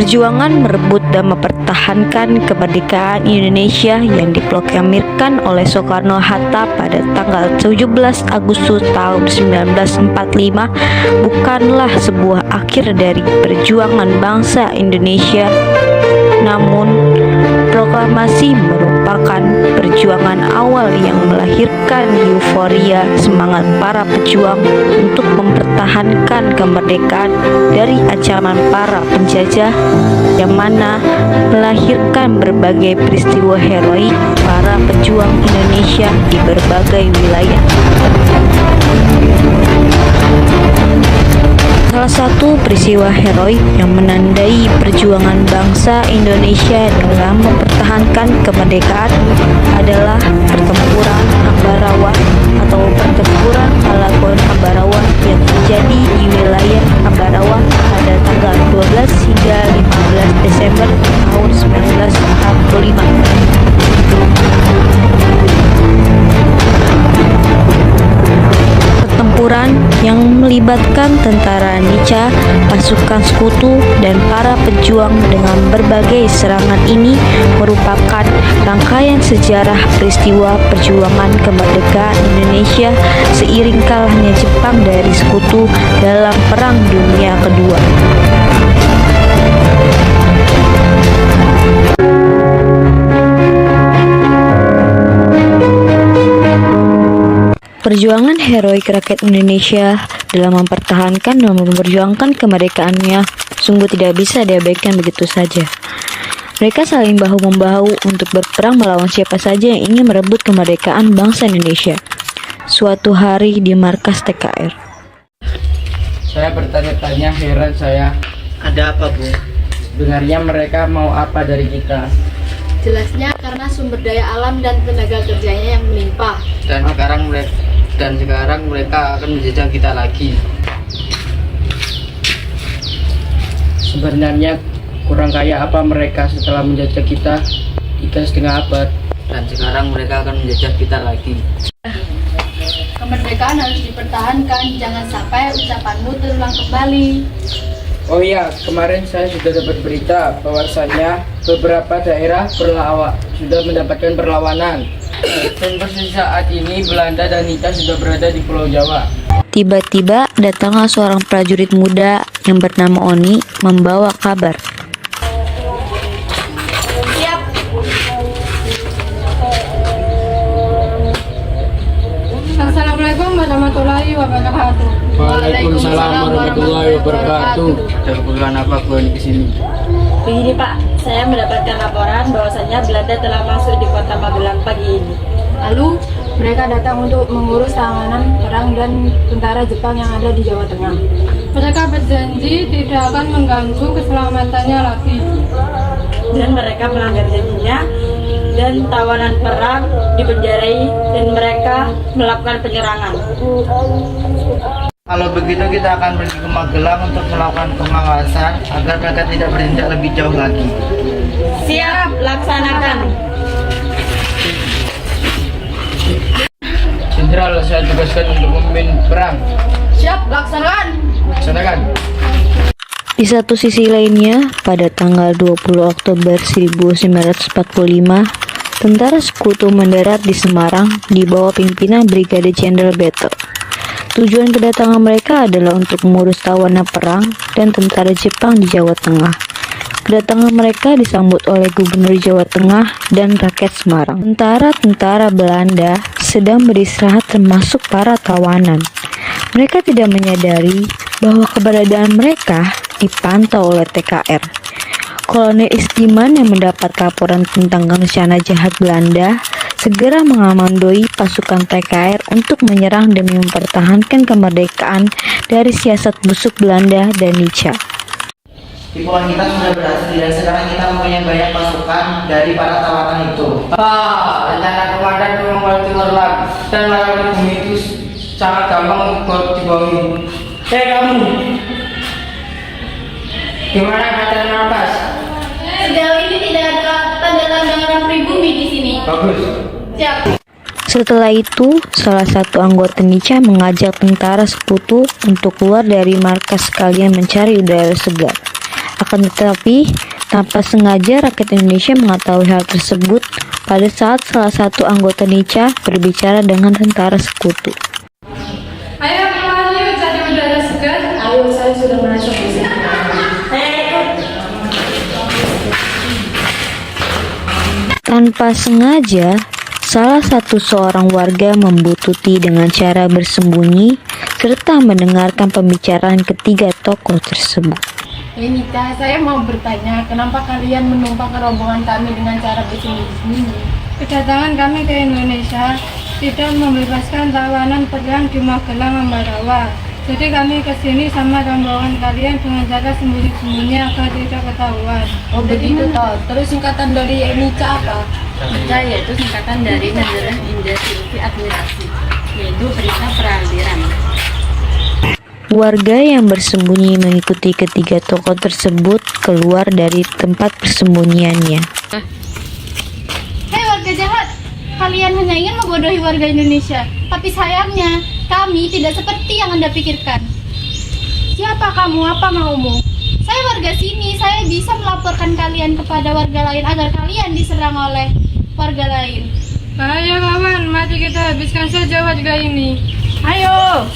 Perjuangan merebut dan mempertahankan kemerdekaan Indonesia yang diproklamirkan oleh Soekarno-Hatta pada tanggal 17 Agustus tahun 1945 bukanlah sebuah akhir dari perjuangan bangsa Indonesia. Namun, proklamasi merupakan perjuangan awal yang melahirkan euforia semangat para pejuang untuk mempertahankan kemerdekaan dari ancaman para penjajah, yang mana melahirkan berbagai peristiwa heroik para pejuang Indonesia di berbagai wilayah. Salah satu peristiwa heroik yang menandai perjuangan bangsa Indonesia dalam mempertahankan kemerdekaan adalah pertempuran Ambarawa atau pertempuran Palabuhan Ambarawa yang terjadi di wilayah Ambarawa pada tanggal 12 hingga 15 Desember tahun 1945. Pertempuran yang melibatkan tentara Nica, pasukan sekutu, dan para pejuang dengan berbagai serangan ini merupakan rangkaian sejarah peristiwa perjuangan kemerdekaan Indonesia seiring kalahnya Jepang dari sekutu dalam Perang Dunia Kedua. Perjuangan heroik rakyat Indonesia dalam mempertahankan dan memperjuangkan kemerdekaannya sungguh tidak bisa diabaikan begitu saja. Mereka saling bahu-membahu untuk berperang melawan siapa saja yang ingin merebut kemerdekaan bangsa Indonesia. Suatu hari di markas TKR. Saya bertanya-tanya, heran saya. Ada apa, Bu? Sebenarnya mereka mau apa dari kita? Jelasnya karena sumber daya alam dan tenaga kerjanya yang melimpah. Dan sekarang mereka akan menjajah kita lagi. Sebenarnya kurang kaya apa mereka setelah menjajah kita 3,5 abad? Dan sekarang mereka akan menjajah kita lagi. Kemerdekaan harus dipertahankan, jangan sampai ucapanmu terulang kembali. Oh iya, kemarin saya sudah dapat berita bahwasannya beberapa daerah sudah mendapatkan perlawanan. Dan persis saat ini Belanda dan Nica sudah berada di Pulau Jawa. Tiba-tiba datanglah seorang prajurit muda yang bernama Oni membawa kabar. Siap. Assalamualaikum warahmatullahi wabarakatuh. Waalaikumsalam warahmatullahi wabarakatuh. Ada keperluan apa Bu ini kesini? Begini Pak, saya mendapatkan laporan bahwasannya Belanda telah masuk di kota Magelang pagi ini. Lalu mereka datang untuk mengurus keamanan perang dan tentara Jepang yang ada di Jawa Tengah. Mereka berjanji tidak akan mengganggu keselamatannya lagi. Dan mereka melanggar janjinya dan tawanan perang dipenjarai dan mereka melakukan penyerangan. Kalau begitu kita akan pergi ke Magelang untuk melakukan pengawasan agar mereka tidak bertindak lebih jauh lagi. Siap, laksanakan. Jenderal, saya tugaskan untuk memimpin perang. Siap, laksanakan. Di satu sisi lainnya, pada tanggal 20 Oktober 1945, tentara sekutu mendarat di Semarang di bawah pimpinan Brigade Jenderal Beto. Tujuan kedatangan mereka adalah untuk mengurus tawanan perang dan tentara Jepang di Jawa Tengah. Kedatangan mereka disambut oleh Gubernur Jawa Tengah dan rakyat Semarang. Tentara-tentara Belanda sedang beristirahat termasuk para tawanan. Mereka tidak menyadari bahwa keberadaan mereka dipantau oleh TKR. Kolonel Istiman yang mendapat laporan tentang rencana jahat Belanda segera mengamandoi pasukan TKR untuk menyerang demi mempertahankan kemerdekaan dari siasat busuk Belanda dan Nica. Tipuan kita sudah berhasil dan sekarang kita mempunyai banyak pasukan dari para tawanan itu. Rencana komandan membuat Timurlan dan melakukan bumi itu sangat gampang untuk dibohongi. Hei kamu, gimana keadaan nafas? Sejauh ini tidak ada tanda-tanda pribumi di sini. Bagus. Siap. Setelah itu, salah satu anggota Nica mengajak tentara sekutu untuk keluar dari markas sekalian mencari udara segar. Akan tetapi, tanpa sengaja rakyat Indonesia mengetahui hal tersebut pada saat salah satu anggota Nica berbicara dengan tentara sekutu. Ayo keluar yuk cari udara segar. Ayo, saya sudah merasa bisa. Tanpa sengaja, salah satu seorang warga membututi dengan cara bersembunyi serta mendengarkan pembicaraan ketiga tokoh tersebut. Nica, saya mau bertanya, kenapa kalian menumpang ke rombongan kami dengan cara bersembunyi-sembunyi? Kedatangan kami ke Indonesia tidak membebaskan tawanan perang di Magelang, Ambarawa. Jadi kami ke sini sama rombongan kalian dengan cara sembunyi-sembunyi agar tidak ketahuan. Oh begitu toh. Terus singkatan dari Nica apa? Nica yaitu singkatan dari Nazaran Indah Silvi Administrasi, yaitu Perintah Peralihan. Warga yang bersembunyi mengikuti ketiga tokoh tersebut keluar dari tempat persembunyiannya. Hei warga jahat, kalian hanya ingin membodohi warga Indonesia. Tapi sayangnya, kami tidak seperti yang Anda pikirkan. Siapa kamu? Apa maumu? Saya warga sini, saya bisa melaporkan kalian kepada warga lain agar kalian diserang oleh warga lain. Bahaya kawan, mari kita habiskan saja warga ini. Ayo.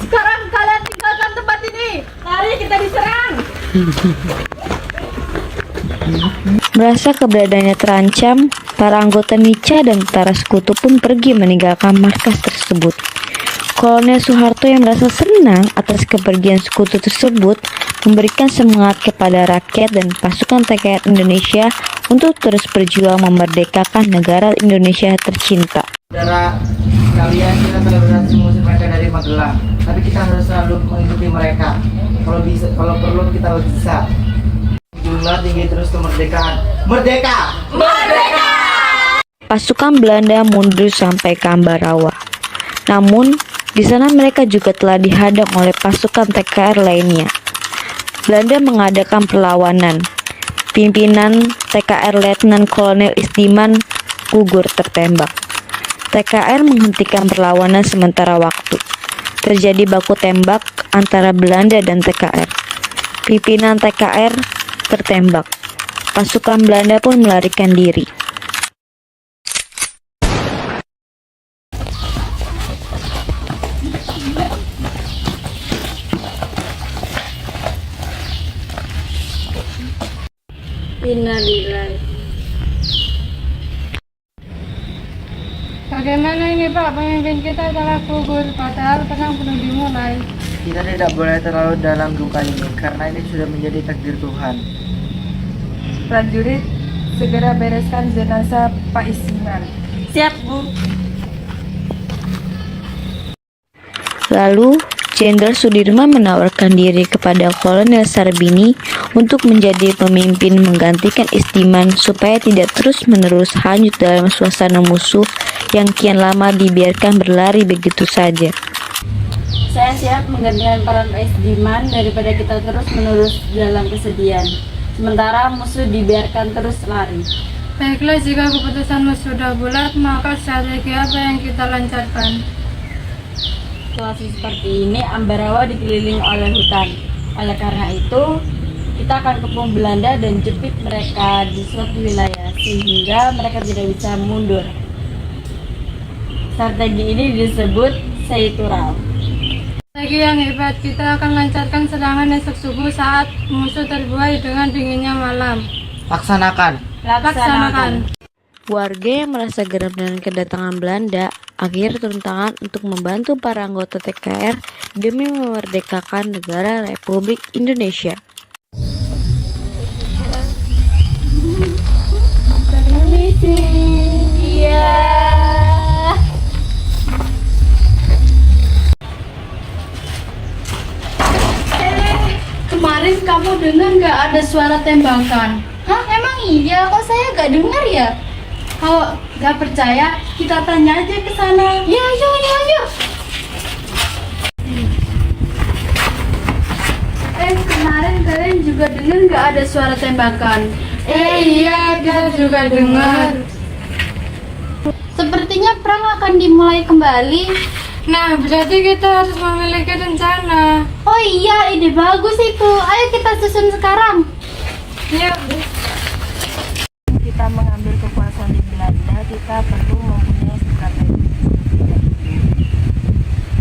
Sekarang kalian tinggalkan tempat ini. Mari kita diserang. Merasa keberadaannya terancam, para anggota Nica dan tentara sekutu pun pergi meninggalkan markas tersebut. Kolonel Soeharto yang merasa senang atas kepergian sekutu tersebut memberikan semangat kepada rakyat dan pasukan TKR Indonesia untuk terus berjuang memerdekakan negara Indonesia tercinta. Saudara sekalian, kita telah berhasil mengusir mereka dari Magelang, tapi kita harus selalu mengikuti mereka. Kalau perlu kita bisa. Jumlah tinggi terus kemerdekaan. Merdeka! Merdeka! Pasukan Belanda mundur sampai ke Ambarawa. Namun, di sana mereka juga telah dihadang oleh pasukan TKR lainnya. Belanda mengadakan perlawanan. Pimpinan TKR Letnan Kolonel Isdiman gugur tertembak. TKR menghentikan perlawanan sementara waktu. Terjadi baku tembak antara Belanda dan TKR. Pimpinan TKR tertembak. Pasukan Belanda pun melarikan diri. Innalillahi. Bagaimana ini Pak, pemimpin kita telah gugur padahal perang belum dimulai. Kita tidak boleh terlalu dalam duka ini, karena ini sudah menjadi takdir Tuhan. Prajurit, segera bereskan jenazah Pak Isman. Siap, Bu. Lalu, Jenderal Sudirman menawarkan diri kepada Kolonel Sarbini untuk menjadi pemimpin menggantikan Isdiman supaya tidak terus-menerus hanyut dalam suasana musuh yang kian lama dibiarkan berlari begitu saja. Saya siap menggantikan peran Pak Isdiman daripada kita terus-menerus dalam kesedihan. Sementara musuh dibiarkan terus lari. Baiklah, jika keputusanmu sudah bulat, maka strategi apa yang kita lancarkan? Situasi seperti ini, Ambarawa dikelilingi oleh hutan. Oleh karena itu, kita akan kepung Belanda dan jepit mereka di suatu wilayah sehingga mereka tidak bisa mundur. Strategi ini disebut Seytural. Strategi yang hebat, kita akan lancarkan serangan esok subuh saat musuh terbuai dengan dinginnya malam. Laksanakan. Laksanakan. Warga yang merasa geram dengan kedatangan Belanda akhirnya turun tangan untuk membantu para anggota TKR demi memerdekakan negara Republik Indonesia. Kemarin kamu dengar nggak ada suara tembakan? Hah, emang iya? Kok saya nggak dengar ya? Kalau nggak percaya, kita tanya aja ke sana. Ya, yuk. Kemarin kalian juga dengar nggak ada suara tembakan? Iya, kita juga dengar. Sepertinya perang akan dimulai kembali. Nah, berarti kita harus memiliki rencana. Oh iya, ide bagus itu. Ayo kita susun sekarang. Yuk. Kita mengambil kekuasaan di Belanda, kita perlu mempunyai strategi.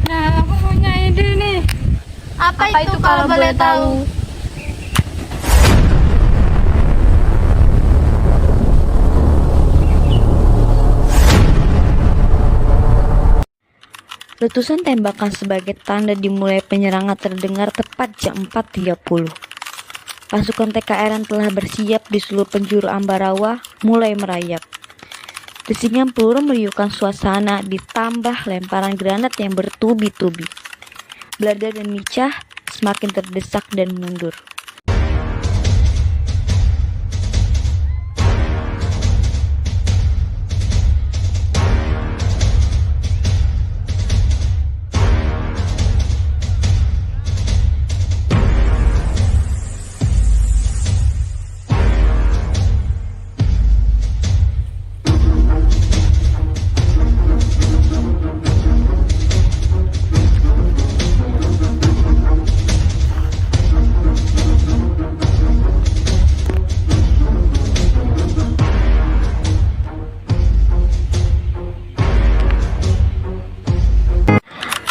Nah, aku punya ide nih. Apa itu kalau boleh tahu? Letusan tembakan sebagai tanda dimulai penyerangan terdengar tepat jam 4.30. Pasukan TKR yang telah bersiap di seluruh penjuru Ambarawa mulai merayap. Desingan peluru meriuhkan suasana ditambah lemparan granat yang bertubi-tubi. Belanda dan Nica semakin terdesak dan mundur.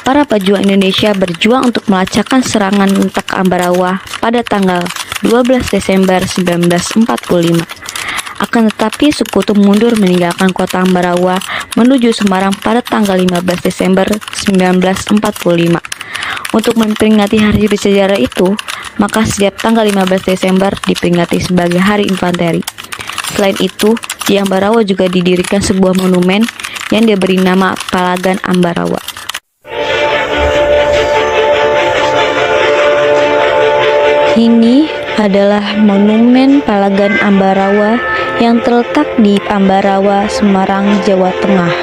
Para pejuang Indonesia berjuang untuk melacakkan serangan ke Ambarawa pada tanggal 12 Desember 1945. Akan tetapi Sekutu mundur meninggalkan kota Ambarawa menuju Semarang pada tanggal 15 Desember 1945. Untuk memperingati hari bersejarah itu, maka setiap tanggal 15 Desember diperingati sebagai Hari Infanteri. Selain itu, di Ambarawa juga didirikan sebuah monumen yang diberi nama Palagan Ambarawa. Ini adalah monumen Palagan Ambarawa yang terletak di Ambarawa, Semarang, Jawa Tengah.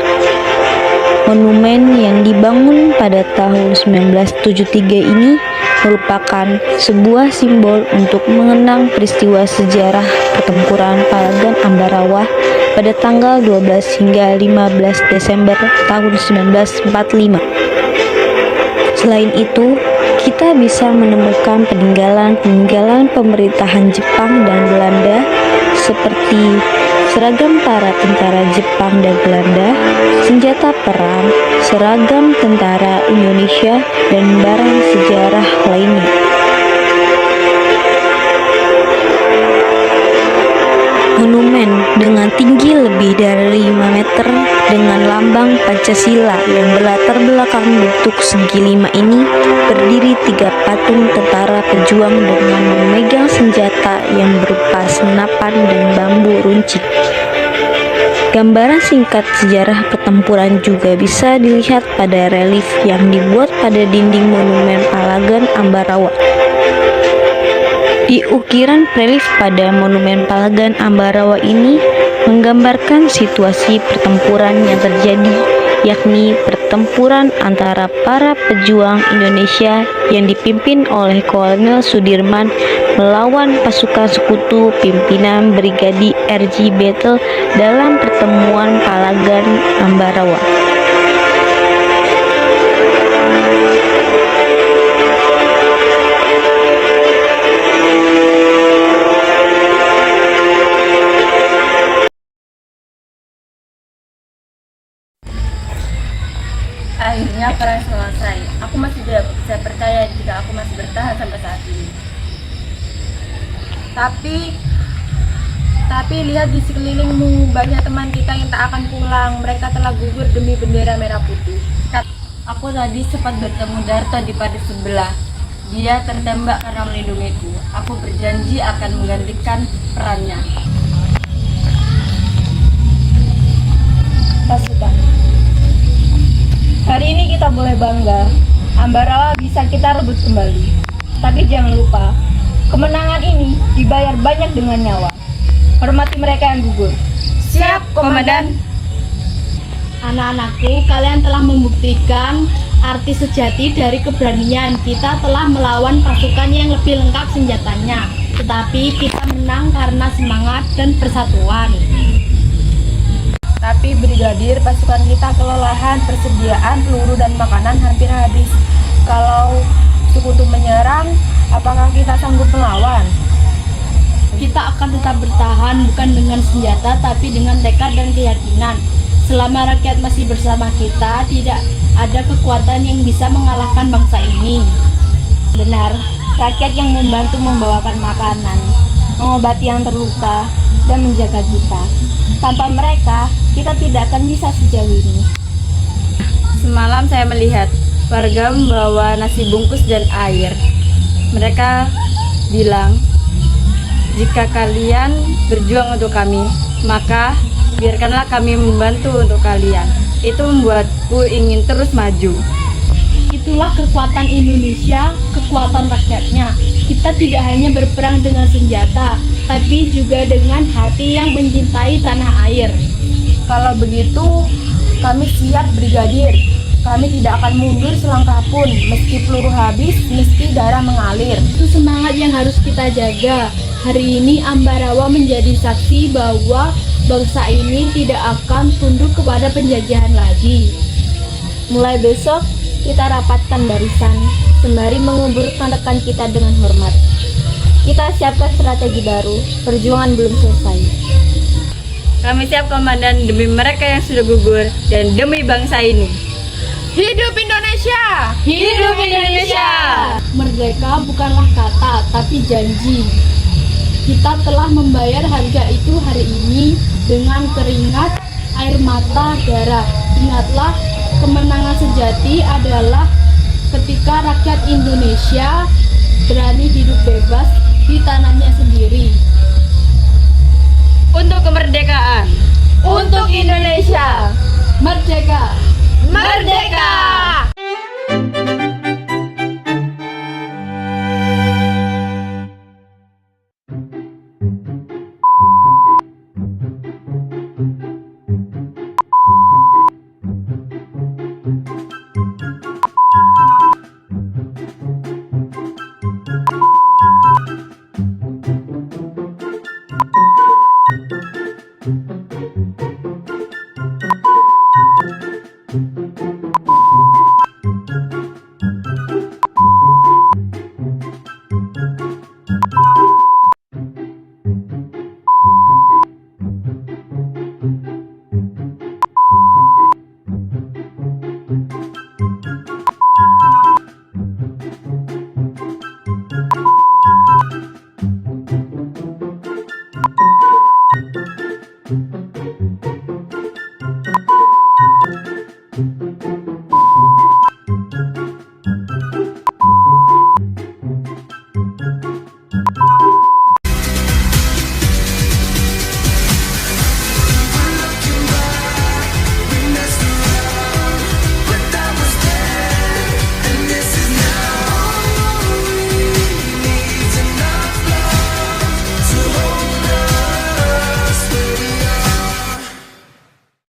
Monumen yang dibangun pada tahun 1973 ini merupakan sebuah simbol untuk mengenang peristiwa sejarah pertempuran Palagan Ambarawa pada tanggal 12 hingga 15 Desember tahun 1945. Selain itu, kita bisa menemukan peninggalan pemerintahan Jepang dan Belanda seperti seragam para tentara Jepang dan Belanda, senjata perang, seragam tentara Indonesia, dan barang sejarah lainnya. Monumen dengan tinggi lebih dari 5 meter dengan lambang Pancasila yang berlatar belakang bentuk segi 5 ini berdiri 3 patung tentara pejuang dengan memegang senjata yang berupa senapan dan bambu runcing. Gambaran singkat sejarah pertempuran juga bisa dilihat pada relief yang dibuat pada dinding monumen Palagan Ambarawa. Di ukiran relief pada monumen Palagan Ambarawa ini menggambarkan situasi pertempuran yang terjadi, yakni pertempuran antara para pejuang Indonesia yang dipimpin oleh Kolonel Sudirman melawan pasukan Sekutu pimpinan Brigadi R.J. Battle dalam pertemuan Palagan Ambarawa. Akhirnya perang selesai. Aku masih tidak bisa percaya jika aku masih bertahan sampai saat ini. Tapi lihat di sekelilingmu, banyak teman kita yang tak akan pulang. Mereka telah gugur demi bendera merah putih. Aku tadi sempat bertemu Darto di parit sebelah. Dia tertembak karena melindungiku. Aku berjanji akan menggantikan perannya. Pasukan, hari ini kita boleh bangga. Ambarawa bisa kita rebut kembali. Tapi jangan lupa, kemenangan ini dibayar banyak dengan nyawa. Hormati mereka yang gugur. Siap, Komandan. Anak-anakku, kalian telah membuktikan arti sejati dari keberanian. Kita telah melawan pasukan yang lebih lengkap senjatanya, tetapi kita menang karena semangat dan persatuan. Tapi brigadir, pasukan kita kelelahan, persediaan peluru dan makanan hampir habis. Kalau sekutu menyerang, apakah kita sanggup melawan? Kita akan tetap bertahan bukan dengan senjata tapi dengan tekad dan keyakinan. Selama rakyat masih bersama kita, tidak ada kekuatan yang bisa mengalahkan bangsa ini. Benar, rakyat yang membantu membawakan makanan, mengobati yang terluka, dan menjaga kita. Tanpa mereka, kita tidak akan bisa sejauh ini. Semalam saya melihat warga membawa nasi bungkus dan air. Mereka bilang, jika kalian berjuang untuk kami, maka biarkanlah kami membantu untuk kalian. Itu membuatku ingin terus maju. Itulah kekuatan Indonesia, kekuatan rakyatnya. Kita tidak hanya berperang dengan senjata, tapi juga dengan hati yang mencintai tanah air. Kalau begitu, kami siap brigadir. Kami tidak akan mundur selangkah pun, meski peluru habis, meski darah mengalir. Itu semangat yang harus kita jaga. Hari ini Ambarawa menjadi saksi bahwa bangsa ini tidak akan tunduk kepada penjajahan lagi. Mulai besok, kita rapatkan barisan, sembari menguburkan rekan kita dengan hormat. Kita siapkan strategi baru, perjuangan belum selesai. Kami siap komandan demi mereka yang sudah gugur dan demi bangsa ini. Hidup Indonesia! Hidup Indonesia! Merdeka bukanlah kata, tapi janji. Kita telah membayar harga itu hari ini dengan keringat, air mata, darah. Ingatlah, kemenangan sejati adalah ketika rakyat Indonesia berani hidup bebas di tanahnya sendiri. Untuk kemerdekaan! Untuk Indonesia! Merdeka! Merdeka!